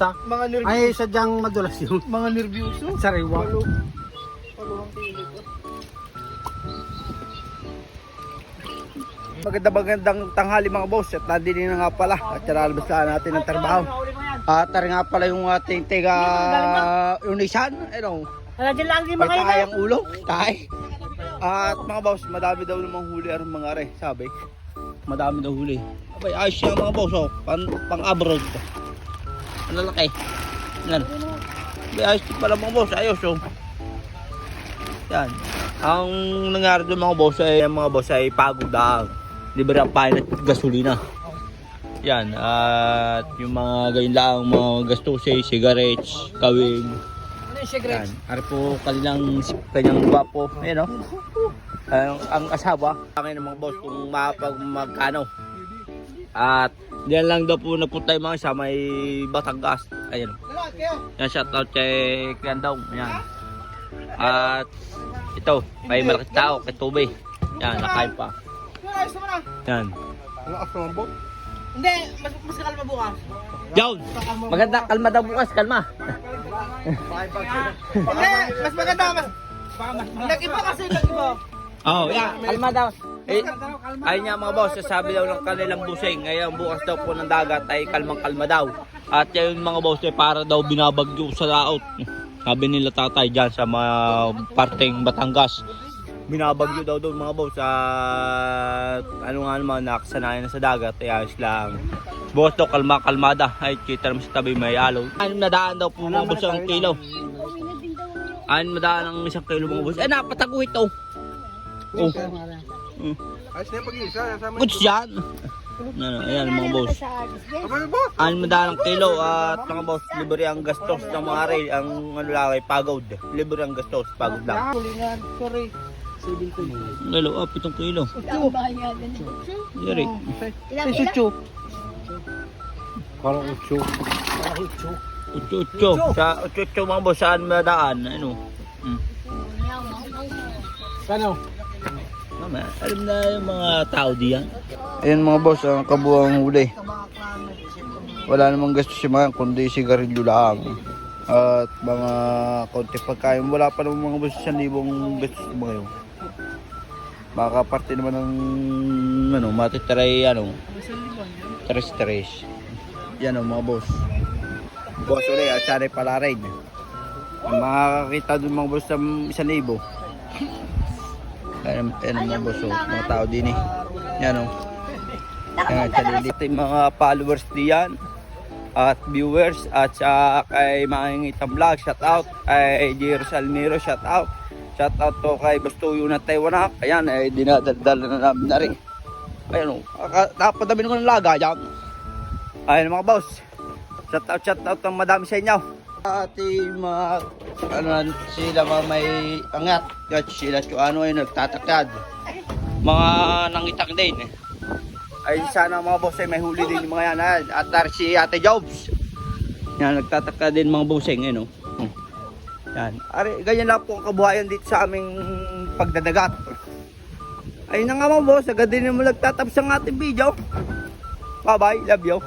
Mga nervyoso. Ay, sadyang madulas yung Mga nervyoso. sariwa. Paluhang pilit. Magandang tanghali mga boss. At nandito na nga pala. At lalabas na natin ng trabaho. At tara nga pala yung ating tiga Unisan. Ano? May kayang ulo. Kay. At mga boss, madami daw namang huli ang mga are. Sabi. Madami daw huli. Abay, ayos siya mga boss. Oh. Pang-abroad. Ang lalaki. Yan. Abay, ayos pala mga boss. Ayos oh. Yan. Ang nangyari doon mga boss ay pagod daw. Libre ang pain at gasolina. Yan. At yung mga ganyan lang, mga gastusin, cigarettes, kawing. Ano yung cigarettes? Yan. Ari po kanyang gwapo. Ayan o. Ang asawa. Kami ng mga boss kung magkano. At diyan lang daw po nagpunta yung mga sa may Batangas. Ayan o. Yan, shoutout kay Kandong. Yan. At ito, may malaking tao kay Tube. Yan, nakain pa. Yan. Hindi, mas kalma bukas. John! Maganda, kalma daw bukas, kalma. Hindi, mas maganda, nag-iba kasi, nag-iba. Oh, yeah, kalma daw. Eh, ayun nga mga boss, sasabi daw ng kanilang busing. Ngayon, bukas daw po ng dagat ay kalmang-kalma daw. At yun mga boss, ay para daw binabagyo sa laot. Sabi nila tatay dyan sa mga parteng Batangas. Binabagyo daw doon mga boss at ano nga naman nakasanayan na sa dagat ay ayos lang. Bukas daw kalmada ay kita naman sa tabi may aloy. Anim na daan daw po mga boss ang kilo. Anim na daan ang isang kilo mga boss. Eh napatago ito. Oh. Ayos na yung pag-isa. Goods yan. Ayan mga boss. Anim na daan ang kilo at mga boss libre ang gastos ng mga rail. Ang ano lang ay pagod. Libre ang gastos, pagod lang. Sorry. Lalo, 7 kilo. Yari. Sucho. Parang utso. Ucho. Sa ucho mga boss, saan madaan? Ano? Kano? Mama, alam na yung mga tao diyan. Ayan mga boss, ang kabuang huli. Wala namang gasto si mga kundi sigarilyo lang. At mga konti pagkain. Wala pa naman mga boss 1,000 gasto sa mga yun. Makakaparte naman ng ano, matitry ano. Tres. Yan ang mga boss. Boss ulit, at sari pala rin. Makakakita dun mga boss sa 1,000. Ayan ang mga boss, mga tao din eh. Yan o. Ayan, chalilit yung mga followers diyan. At viewers. At sa kay Mangingitang Vlog, shout out. Kay Jiro Salmiro, shout out. Shout out to kay Bastuyo na Taiwan. Ayan, ay dinadaldal na namin na rin. Ayan o. Napadamin ko ng laga dyan. Ayan mga boss. Shout out ng madami sa inyo. Ating mga ano sila mga may angat. At sila kung ano ay nagtatakad. Mga nangitang din. Ay sana mga boss ay may huli din yung mga yan. At si Ate Jobs. Yan, nagtatakad din mga bossing. Ano. Yan. Ari, ganyan lang po ang kabuhayan dito sa aming pagdadagat. Ayun na nga mga boss, agad din mo nagtatapos ang ating video. Bye bye, love you.